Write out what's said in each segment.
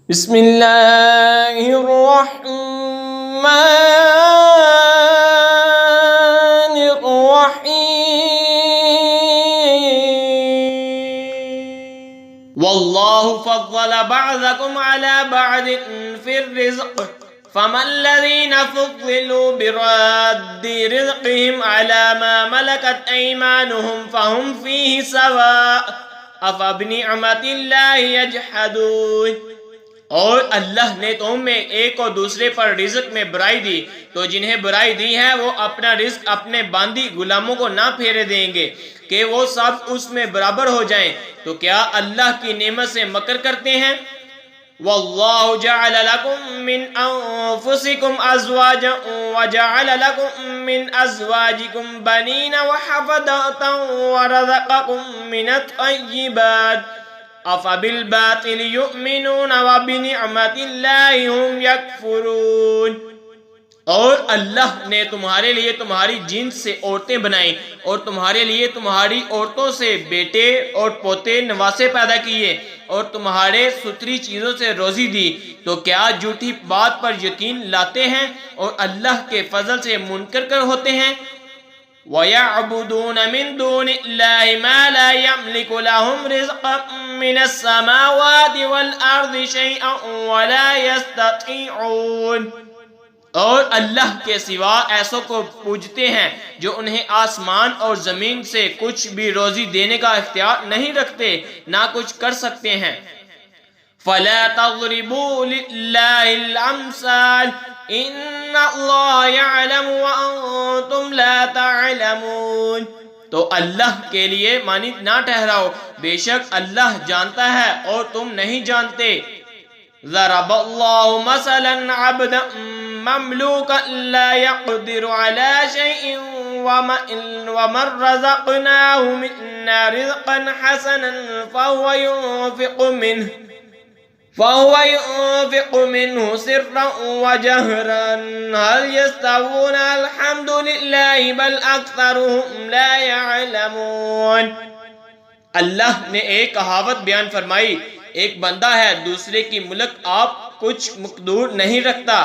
بسم اللہ الرحمن الرحیم واللہ فضل بعضکم علی بعض فی الرزق فما الذین فضلوا براد رزقهم علی ما ملکت ایمانهم فهم فیہ سواء افبنعمت اللہ یجحدون۔ اور اللہ نے تم میں ایک اور دوسرے پر رزق میں برائی دی، تو جنہیں برائی دی ہے وہ اپنا رزق اپنے باندی غلاموں کو نہ پھیرے دیں گے کہ وہ سب اس میں برابر ہو جائیں، تو کیا اللہ کی نعمت سے مکر کرتے ہیں؟ واللہ جعل لکم من انفسکم ازواجا وجعل لکم من ازواجکم بنین وحفدة ورزقکم من الطیبات افبالباطل یؤمنون وبنعمت اللہ ہم یکفرون۔ اور اللہ نے تمہارے لیے تمہاری جنس سے عورتیں بنائیں اور تمہارے لیے تمہاری عورتوں سے بیٹے اور پوتے نواسے پیدا کیے اور تمہارے ستھری چیزوں سے روزی دی، تو کیا جھوٹی بات پر یقین لاتے ہیں اور اللہ کے فضل سے منکر کر ہوتے ہیں؟ وَيَعْبُدُونَ مِن دُونِ اللَّهِ مَا لَا يَمْلِكُ لَهُمْ رِزْقًا مِّنَ السَّمَاوَاتِ وَالْأَرْضِ شَيْئًا وَلَا يَسْتَطِيعُونَ۔ اور اللہ کے سوا ایسوں کو پوجتے ہیں جو انہیں آسمان اور زمین سے کچھ بھی روزی دینے کا اختیار نہیں رکھتے، نہ کچھ کر سکتے ہیں۔ فَلَا تَضْرِبُوا لِلَّهِ الْأَمْثَالَ إِنَّ اللَّهَ يَعْلَمُ وَأَنْتُمْ لَا تَعْلَمُونَ۔ تو اللہ کے لیے مانند نہ ٹھہراؤ، بے شک اللہ جانتا ہے اور تم نہیں جانتے۔ ضرب اللہ مثلا عبدا مملوکا لا يقدر على شيء ومن رزقناه منا رزقا حسنا فهو ينفق منه سرا وجهرا هل يستوون الحمد لله بل اکثرهم لا يعلمون۔ اللہ نے ایک کہاوت بیان فرمائی، ایک بندہ ہے دوسرے کی ملک آپ کچھ مقدور نہیں رکھتا،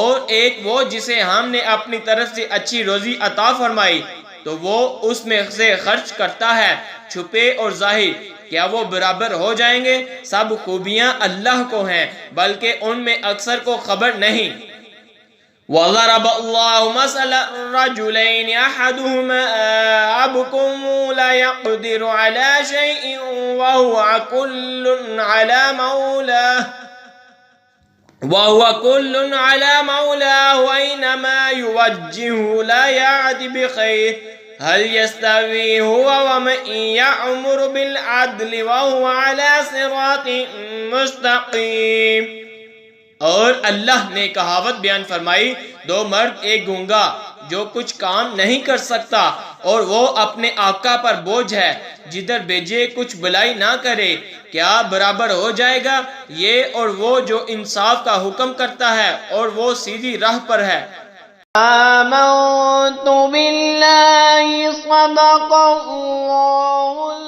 اور ایک وہ جسے ہم نے اپنی طرف سے اچھی روزی عطا فرمائی تو وہ اس میں سے خرچ کرتا ہے چھپے اور ظاہر، کیا وہ برابر ہو جائیں گے؟ سب خوبیاں اللہ کو ہیں بلکہ ان میں اکثر کو خبر نہیں۔ وَضَرَبَ اللَّهُ مَثَلًا رَجُلَيْنِ أَحَدُهُمَا أَبْكَمُ لَا يَقْدِرُ عَلَى شَيْءٍ وَهُوَ كُلٌّ عَلَى مَوْلَاهُ أَيْنَمَا يُوَجِّههُ لَا يَأْتِ بِخَيْرٍ هل يستوي هو ومن يأمر بالعدل وهو على صراط مستقيم۔ اور اللہ نے کہاوت بیان فرمائی، دو مرد ایک گونگا جو کچھ کام نہیں کر سکتا اور وہ اپنے آقا پر بوجھ ہے، جدھر بھیجے کچھ بلائی نہ کرے، کیا برابر ہو جائے گا یہ اور وہ جو انصاف کا حکم کرتا ہے اور وہ سیدھی راہ پر ہے؟ آمنت باللہ صدق اللہ